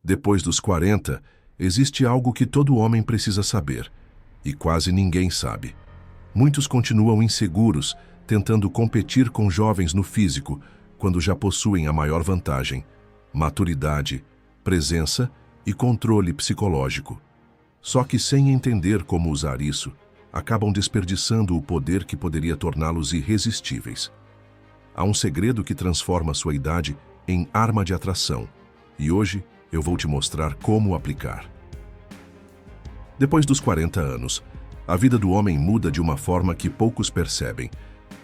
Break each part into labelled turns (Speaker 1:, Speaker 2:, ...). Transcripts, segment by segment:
Speaker 1: Depois dos 40, existe algo que todo homem precisa saber, e quase ninguém sabe. Muitos continuam inseguros, tentando competir com jovens no físico, quando já possuem a maior vantagem: maturidade, presença e controle psicológico. Só que, sem entender como usar isso, acabam desperdiçando o poder que poderia torná-los irresistíveis. Há um segredo que transforma sua idade em arma de atração, e hoje eu vou te mostrar como aplicar. Depois dos 40 anos, a vida do homem muda de uma forma que poucos percebem,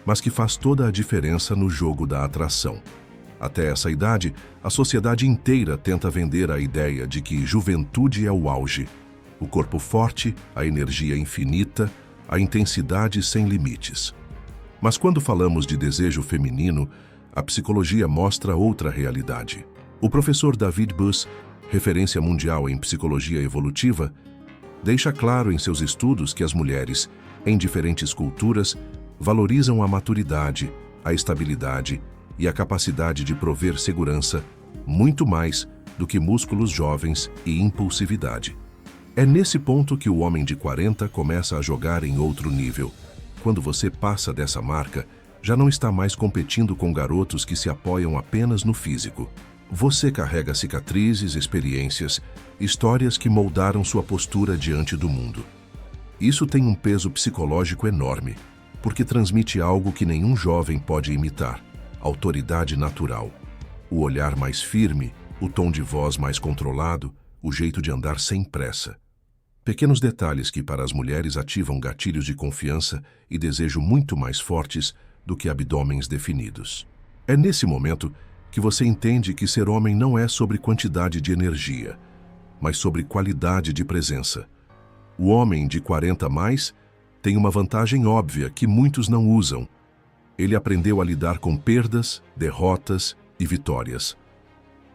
Speaker 1: mas que faz toda a diferença no jogo da atração. Até essa idade, a sociedade inteira tenta vender a ideia de que juventude é o auge. O corpo forte, a energia infinita, a intensidade sem limites. Mas quando falamos de desejo feminino, a psicologia mostra outra realidade. O professor David Buss, referência mundial em psicologia evolutiva, deixa claro em seus estudos que as mulheres, em diferentes culturas, valorizam a maturidade, a estabilidade e a capacidade de prover segurança muito mais do que músculos jovens e impulsividade. É nesse ponto que o homem de 40 começa a jogar em outro nível. Quando você passa dessa marca, já não está mais competindo com garotos que se apoiam apenas no físico. Você carrega cicatrizes, experiências, histórias que moldaram sua postura diante do mundo. Isso tem um peso psicológico enorme, porque transmite algo que nenhum jovem pode imitar: autoridade natural. O olhar mais firme, o tom de voz mais controlado, o jeito de andar sem pressa. Pequenos detalhes que para as mulheres ativam gatilhos de confiança e desejo muito mais fortes do que abdômenes definidos. É nesse momento que você entende que ser homem não é sobre quantidade de energia, mas sobre qualidade de presença. O homem de 40 a mais tem uma vantagem óbvia que muitos não usam. Ele aprendeu a lidar com perdas, derrotas e vitórias.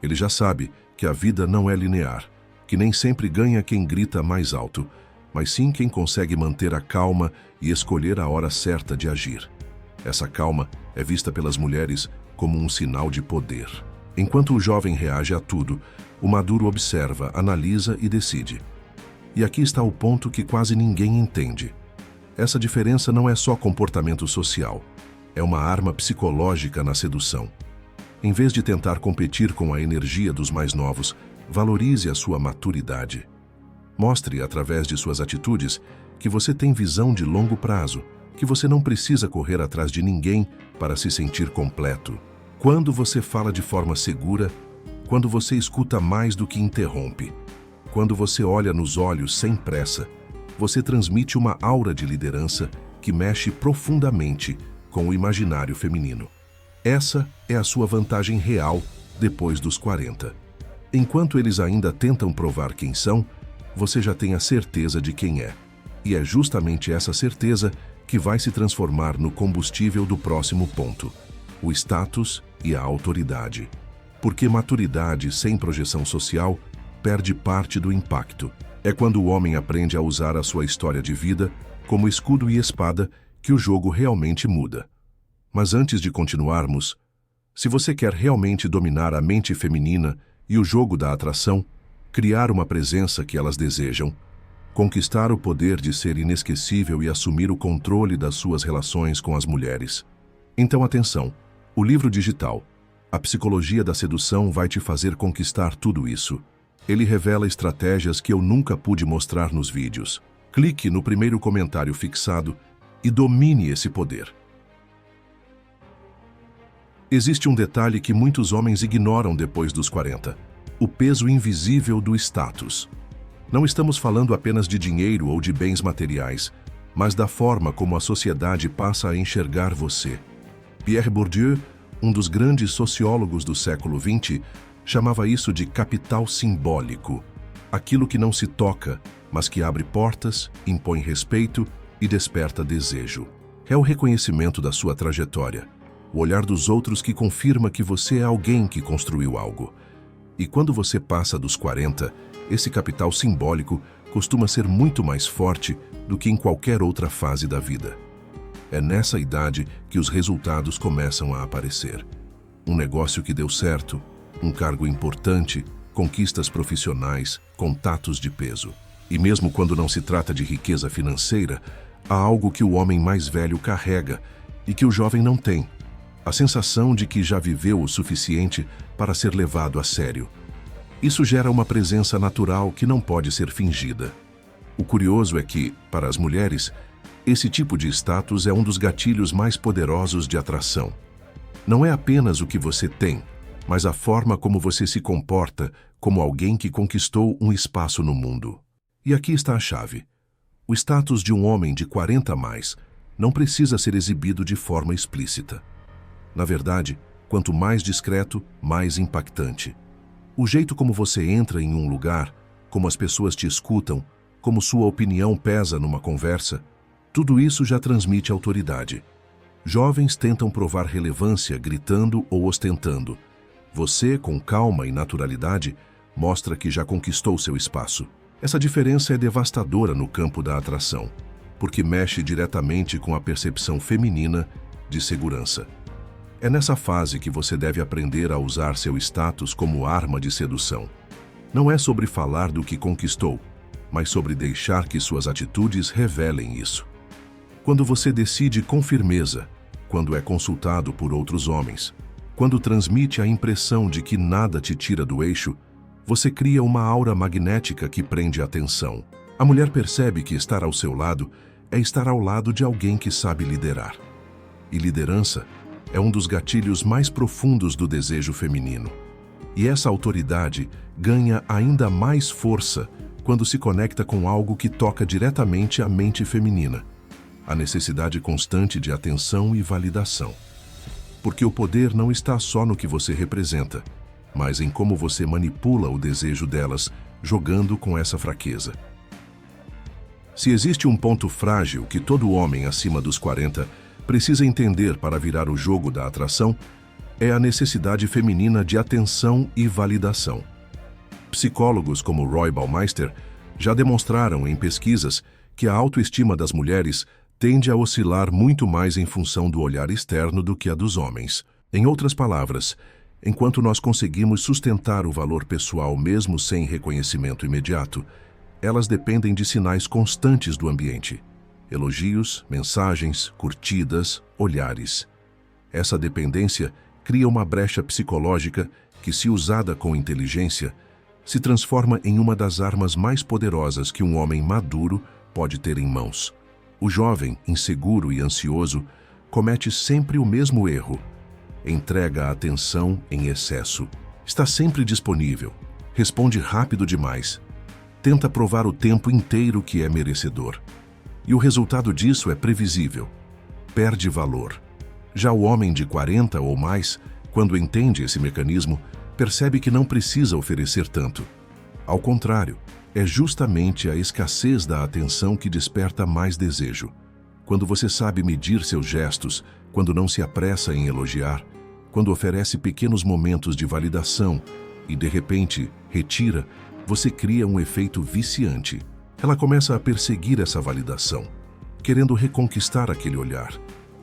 Speaker 1: Ele já sabe que a vida não é linear, que nem sempre ganha quem grita mais alto, mas sim quem consegue manter a calma e escolher a hora certa de agir. Essa calma é vista pelas mulheres como um sinal de poder. Enquanto o jovem reage a tudo, o maduro observa, analisa e decide. E aqui está o ponto que quase ninguém entende. Essa diferença não é só comportamento social, é uma arma psicológica na sedução. Em vez de tentar competir com a energia dos mais novos, valorize a sua maturidade. Mostre, através de suas atitudes, que você tem visão de longo prazo, que você não precisa correr atrás de ninguém para se sentir completo. Quando você fala de forma segura, quando você escuta mais do que interrompe, quando você olha nos olhos sem pressa, você transmite uma aura de liderança que mexe profundamente com o imaginário feminino. Essa é a sua vantagem real depois dos 40. Enquanto eles ainda tentam provar quem são, você já tem a certeza de quem é. E é justamente essa certeza que vai se transformar no combustível do próximo ponto: o status e a autoridade. Porque maturidade sem projeção social perde parte do impacto. É quando o homem aprende a usar a sua história de vida como escudo e espada que o jogo realmente muda. Mas antes de continuarmos, se você quer realmente dominar a mente feminina e o jogo da atração, criar uma presença que elas desejam, conquistar o poder de ser inesquecível e assumir o controle das suas relações com as mulheres. Então atenção, o livro digital, A Psicologia da Sedução, vai te fazer conquistar tudo isso. Ele revela estratégias que eu nunca pude mostrar nos vídeos. Clique no primeiro comentário fixado e domine esse poder. Existe um detalhe que muitos homens ignoram depois dos 40: o peso invisível do status. Não estamos falando apenas de dinheiro ou de bens materiais, mas da forma como a sociedade passa a enxergar você. Pierre Bourdieu, um dos grandes sociólogos do século XX, chamava isso de capital simbólico. Aquilo que não se toca, mas que abre portas, impõe respeito e desperta desejo. É o reconhecimento da sua trajetória, o olhar dos outros que confirma que você é alguém que construiu algo. E quando você passa dos 40, esse capital simbólico costuma ser muito mais forte do que em qualquer outra fase da vida. É nessa idade que os resultados começam a aparecer. Um negócio que deu certo, um cargo importante, conquistas profissionais, contatos de peso. E mesmo quando não se trata de riqueza financeira, há algo que o homem mais velho carrega e que o jovem não tem: a sensação de que já viveu o suficiente para ser levado a sério. Isso gera uma presença natural que não pode ser fingida. O curioso é que, para as mulheres, esse tipo de status é um dos gatilhos mais poderosos de atração. Não é apenas o que você tem, mas a forma como você se comporta como alguém que conquistou um espaço no mundo. E aqui está a chave. O status de um homem de 40 a mais não precisa ser exibido de forma explícita. Na verdade, quanto mais discreto, mais impactante. O jeito como você entra em um lugar, como as pessoas te escutam, como sua opinião pesa numa conversa, tudo isso já transmite autoridade. Jovens tentam provar relevância gritando ou ostentando. Você, com calma e naturalidade, mostra que já conquistou seu espaço. Essa diferença é devastadora no campo da atração, porque mexe diretamente com a percepção feminina de segurança. É nessa fase que você deve aprender a usar seu status como arma de sedução. Não é sobre falar do que conquistou, mas sobre deixar que suas atitudes revelem isso. Quando você decide com firmeza, quando é consultado por outros homens, quando transmite a impressão de que nada te tira do eixo, você cria uma aura magnética que prende a atenção. A mulher percebe que estar ao seu lado é estar ao lado de alguém que sabe liderar. E liderança é um dos gatilhos mais profundos do desejo feminino. E essa autoridade ganha ainda mais força quando se conecta com algo que toca diretamente a mente feminina: a necessidade constante de atenção e validação. Porque o poder não está só no que você representa, mas em como você manipula o desejo delas, jogando com essa fraqueza. Se existe um ponto frágil que todo homem acima dos 40 precisa entender para virar o jogo da atração, é a necessidade feminina de atenção e validação. Psicólogos como Roy Baumeister já demonstraram em pesquisas que a autoestima das mulheres tende a oscilar muito mais em função do olhar externo do que a dos homens. Em outras palavras, enquanto nós conseguimos sustentar o valor pessoal mesmo sem reconhecimento imediato, elas dependem de sinais constantes do ambiente: elogios, mensagens, curtidas, olhares. Essa dependência cria uma brecha psicológica que, se usada com inteligência, se transforma em uma das armas mais poderosas que um homem maduro pode ter em mãos. O jovem, inseguro e ansioso, comete sempre o mesmo erro: entrega a atenção em excesso. Está sempre disponível, responde rápido demais, tenta provar o tempo inteiro que é merecedor. E o resultado disso é previsível: perde valor. Já o homem de 40 ou mais, quando entende esse mecanismo, percebe que não precisa oferecer tanto. Ao contrário, é justamente a escassez da atenção que desperta mais desejo. Quando você sabe medir seus gestos, quando não se apressa em elogiar, quando oferece pequenos momentos de validação e, de repente, retira, você cria um efeito viciante. Ela começa a perseguir essa validação, querendo reconquistar aquele olhar,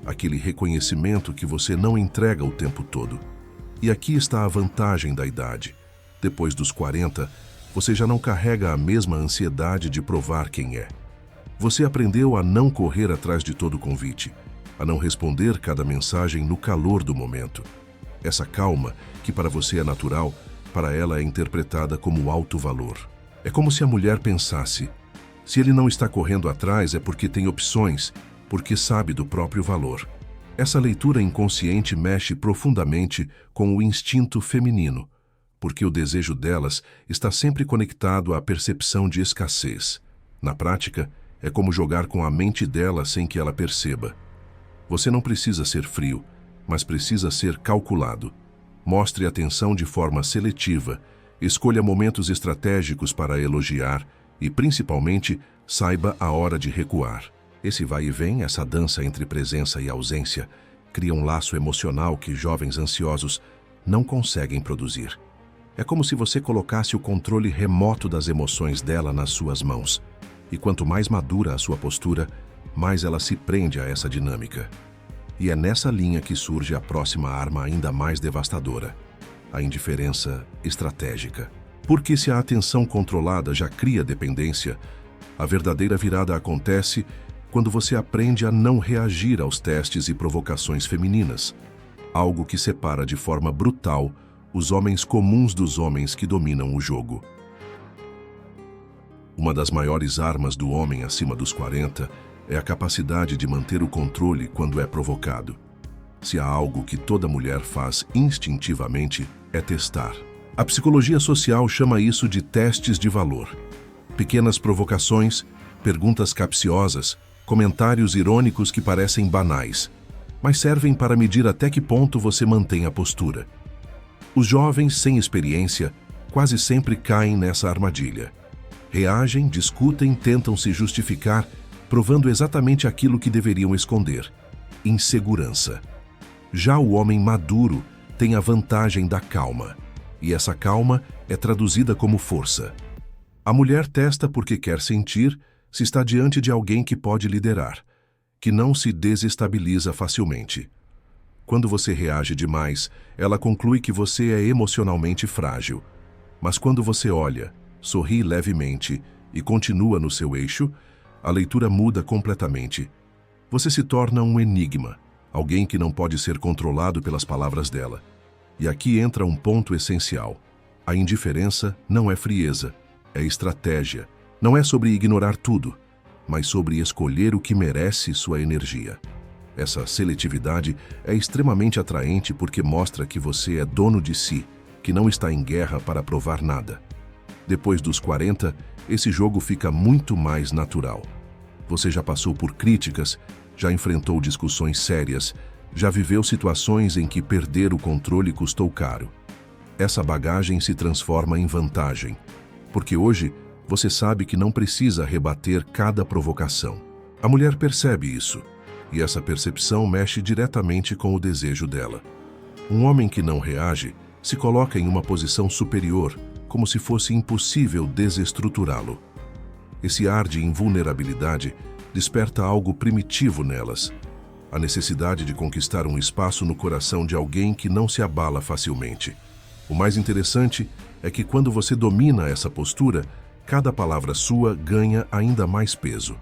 Speaker 1: aquele reconhecimento que você não entrega o tempo todo. E aqui está a vantagem da idade. Depois dos 40, você já não carrega a mesma ansiedade de provar quem é. Você aprendeu a não correr atrás de todo convite, a não responder cada mensagem no calor do momento. Essa calma, que para você é natural, para ela é interpretada como alto valor. É como se a mulher pensasse: se ele não está correndo atrás é porque tem opções, porque sabe do próprio valor. Essa leitura inconsciente mexe profundamente com o instinto feminino, porque o desejo delas está sempre conectado à percepção de escassez. Na prática, é como jogar com a mente dela sem que ela perceba. Você não precisa ser frio, mas precisa ser calculado. Mostre atenção de forma seletiva, escolha momentos estratégicos para elogiar e, principalmente, saiba a hora de recuar. Esse vai e vem, essa dança entre presença e ausência, cria um laço emocional que jovens ansiosos não conseguem produzir. É como se você colocasse o controle remoto das emoções dela nas suas mãos. E quanto mais madura a sua postura, mais ela se prende a essa dinâmica. E é nessa linha que surge a próxima arma ainda mais devastadora: a indiferença estratégica. Porque se a atenção controlada já cria dependência, a verdadeira virada acontece quando você aprende a não reagir aos testes e provocações femininas, algo que separa de forma brutal os homens comuns dos homens que dominam o jogo. Uma das maiores armas do homem acima dos 40 é a capacidade de manter o controle quando é provocado. Se há algo que toda mulher faz instintivamente, é testar. A psicologia social chama isso de testes de valor. Pequenas provocações, perguntas capciosas, comentários irônicos que parecem banais, mas servem para medir até que ponto você mantém a postura. Os jovens sem experiência quase sempre caem nessa armadilha. Reagem, discutem, tentam se justificar, provando exatamente aquilo que deveriam esconder: insegurança. Já o homem maduro tem a vantagem da calma, e essa calma é traduzida como força. A mulher testa porque quer sentir se está diante de alguém que pode liderar, que não se desestabiliza facilmente. Quando você reage demais, ela conclui que você é emocionalmente frágil. Mas quando você olha, sorri levemente e continua no seu eixo, a leitura muda completamente. Você se torna um enigma, alguém que não pode ser controlado pelas palavras dela. E aqui entra um ponto essencial. A indiferença não é frieza, é estratégia. Não é sobre ignorar tudo, mas sobre escolher o que merece sua energia. Essa seletividade é extremamente atraente porque mostra que você é dono de si, que não está em guerra para provar nada. Depois dos 40, esse jogo fica muito mais natural. Você já passou por críticas, já enfrentou discussões sérias, já viveu situações em que perder o controle custou caro. Essa bagagem se transforma em vantagem, porque hoje você sabe que não precisa rebater cada provocação. A mulher percebe isso, e essa percepção mexe diretamente com o desejo dela. Um homem que não reage se coloca em uma posição superior, como se fosse impossível desestruturá-lo. Esse ar de invulnerabilidade desperta algo primitivo nelas, a necessidade de conquistar um espaço no coração de alguém que não se abala facilmente. O mais interessante é que quando você domina essa postura, cada palavra sua ganha ainda mais peso.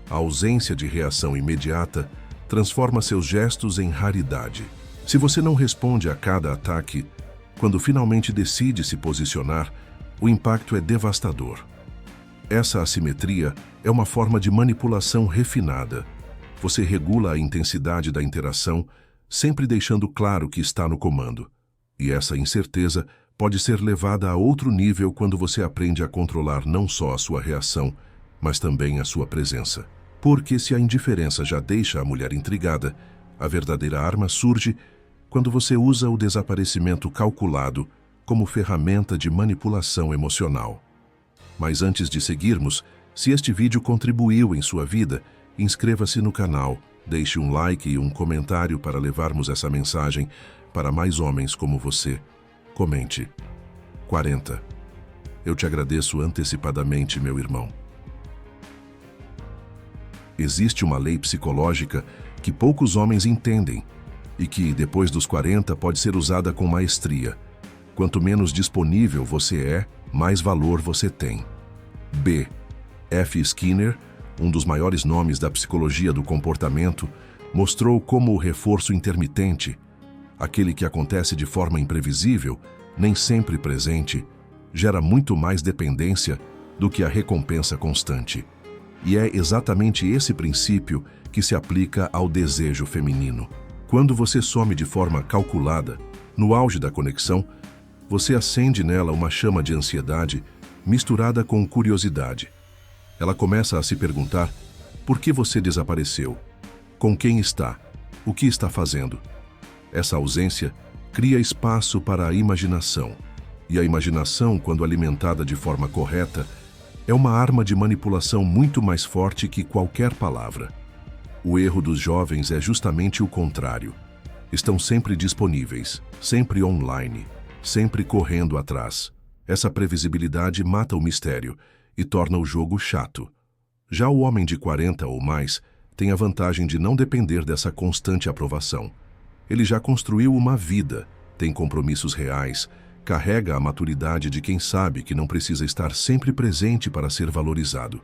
Speaker 1: A ausência de reação imediata transforma seus gestos em raridade. Se você não responde a cada ataque, quando finalmente decide se posicionar, o impacto é devastador. Essa assimetria é uma forma de manipulação refinada. Você regula a intensidade da interação, sempre deixando claro que está no comando. E essa incerteza pode ser levada a outro nível quando você aprende a controlar não só a sua reação, mas também a sua presença. Porque se a indiferença já deixa a mulher intrigada, a verdadeira arma surge quando você usa o desaparecimento calculado como ferramenta de manipulação emocional. Mas antes de seguirmos, se este vídeo contribuiu em sua vida, inscreva-se no canal, deixe um like e um comentário para levarmos essa mensagem para mais homens como você. Comente. 40. Eu te agradeço antecipadamente, meu irmão. Existe uma lei psicológica que poucos homens entendem e que, depois dos 40, pode ser usada com maestria. Quanto menos disponível você é, mais valor você tem. B. F. Skinner, um dos maiores nomes da psicologia do comportamento, mostrou como o reforço intermitente, aquele que acontece de forma imprevisível, nem sempre presente, gera muito mais dependência do que a recompensa constante. E é exatamente esse princípio que se aplica ao desejo feminino. Quando você some de forma calculada, no auge da conexão, você acende nela uma chama de ansiedade misturada com curiosidade. Ela começa a se perguntar: por que você desapareceu? Com quem está? O que está fazendo? Essa ausência cria espaço para a imaginação. E a imaginação, quando alimentada de forma correta, é uma arma de manipulação muito mais forte que qualquer palavra. O erro dos jovens é justamente o contrário. Estão sempre disponíveis, sempre online, sempre correndo atrás. Essa previsibilidade mata o mistério e torna o jogo chato. Já o homem de 40 ou mais tem a vantagem de não depender dessa constante aprovação. Ele já construiu uma vida, tem compromissos reais, carrega a maturidade de quem sabe que não precisa estar sempre presente para ser valorizado.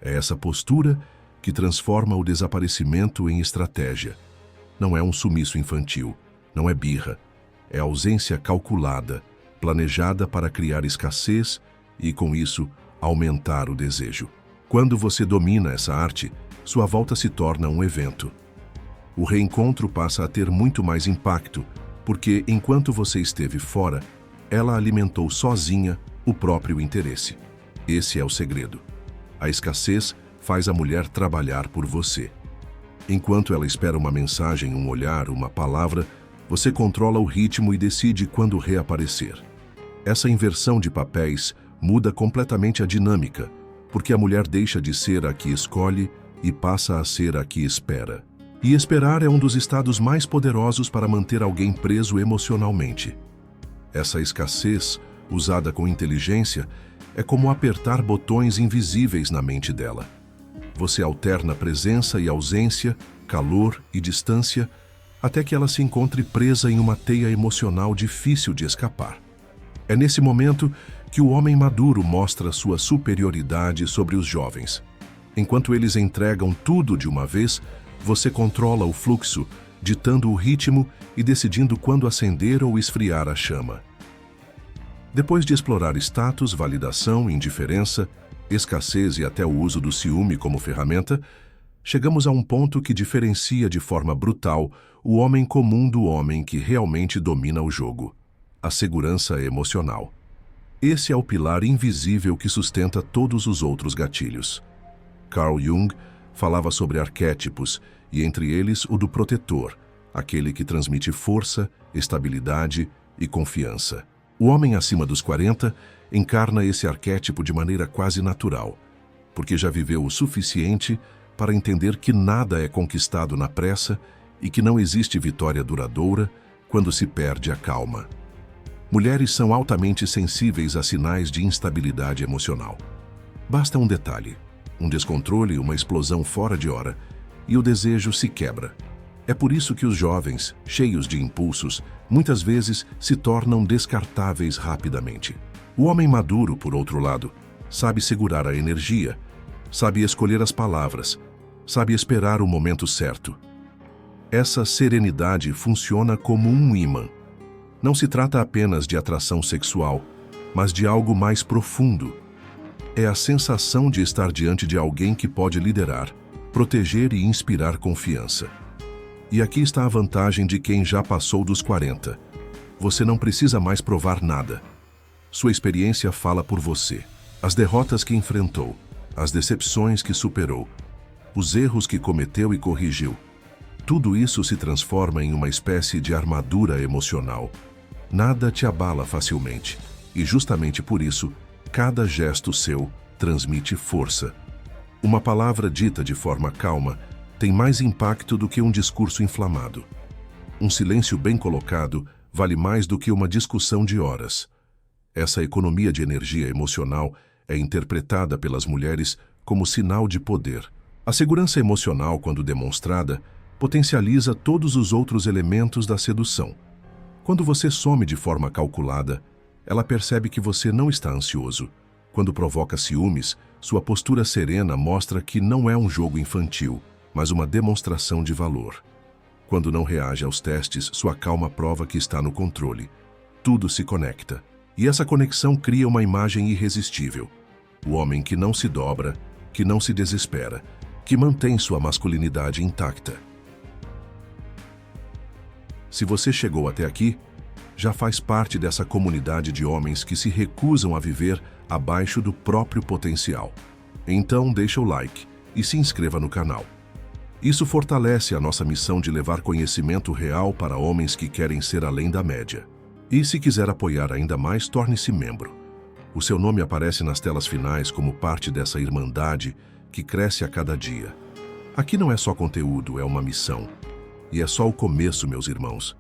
Speaker 1: É essa postura que transforma o desaparecimento em estratégia. Não é um sumiço infantil, não é birra, é ausência calculada, planejada para criar escassez e, com isso, aumentar o desejo. Quando você domina essa arte, sua volta se torna um evento. O reencontro passa a ter muito mais impacto, porque, enquanto você esteve fora, ela alimentou sozinha o próprio interesse. Esse é o segredo. A escassez faz a mulher trabalhar por você. Enquanto ela espera uma mensagem, um olhar, uma palavra, você controla o ritmo e decide quando reaparecer. Essa inversão de papéis muda completamente a dinâmica, porque a mulher deixa de ser a que escolhe e passa a ser a que espera. E esperar é um dos estados mais poderosos para manter alguém preso emocionalmente. Essa escassez, usada com inteligência, é como apertar botões invisíveis na mente dela. Você alterna presença e ausência, calor e distância, até que ela se encontre presa em uma teia emocional difícil de escapar. É nesse momento que o homem maduro mostra sua superioridade sobre os jovens. Enquanto eles entregam tudo de uma vez, você controla o fluxo, ditando o ritmo e decidindo quando acender ou esfriar a chama. Depois de explorar status, validação, indiferença, escassez e até o uso do ciúme como ferramenta, chegamos a um ponto que diferencia de forma brutal o homem comum do homem que realmente domina o jogo: a segurança emocional. Esse é o pilar invisível que sustenta todos os outros gatilhos. Carl Jung falava sobre arquétipos, e entre eles o do protetor, aquele que transmite força, estabilidade e confiança. O homem acima dos 40 encarna esse arquétipo de maneira quase natural, porque já viveu o suficiente para entender que nada é conquistado na pressa e que não existe vitória duradoura quando se perde a calma. Mulheres são altamente sensíveis a sinais de instabilidade emocional. Basta um detalhe, um descontrole, uma explosão fora de hora, e o desejo se quebra. É por isso que os jovens, cheios de impulsos, muitas vezes se tornam descartáveis rapidamente. O homem maduro, por outro lado, sabe segurar a energia, sabe escolher as palavras, sabe esperar o momento certo. Essa serenidade funciona como um ímã. Não se trata apenas de atração sexual, mas de algo mais profundo. É a sensação de estar diante de alguém que pode liderar, proteger e inspirar confiança. E aqui está a vantagem de quem já passou dos 40. Você não precisa mais provar nada. Sua experiência fala por você. As derrotas que enfrentou, as decepções que superou, os erros que cometeu e corrigiu. Tudo isso se transforma em uma espécie de armadura emocional. Nada te abala facilmente. E justamente por isso, cada gesto seu transmite força. Uma palavra dita de forma calma tem mais impacto do que um discurso inflamado. Um silêncio bem colocado vale mais do que uma discussão de horas. Essa economia de energia emocional é interpretada pelas mulheres como sinal de poder. A segurança emocional, quando demonstrada, potencializa todos os outros elementos da sedução. Quando você some de forma calculada, ela percebe que você não está ansioso. Quando provoca ciúmes, sua postura serena mostra que não é um jogo infantil, mas uma demonstração de valor. Quando não reage aos testes, sua calma prova que está no controle. Tudo se conecta. E essa conexão cria uma imagem irresistível. O homem que não se dobra, que não se desespera, que mantém sua masculinidade intacta. Se você chegou até aqui, já faz parte dessa comunidade de homens que se recusam a viver abaixo do próprio potencial. Então deixa o like e se inscreva no canal. Isso fortalece a nossa missão de levar conhecimento real para homens que querem ser além da média. E se quiser apoiar ainda mais, torne-se membro. O seu nome aparece nas telas finais como parte dessa irmandade que cresce a cada dia. Aqui não é só conteúdo, é uma missão. E é só o começo, meus irmãos.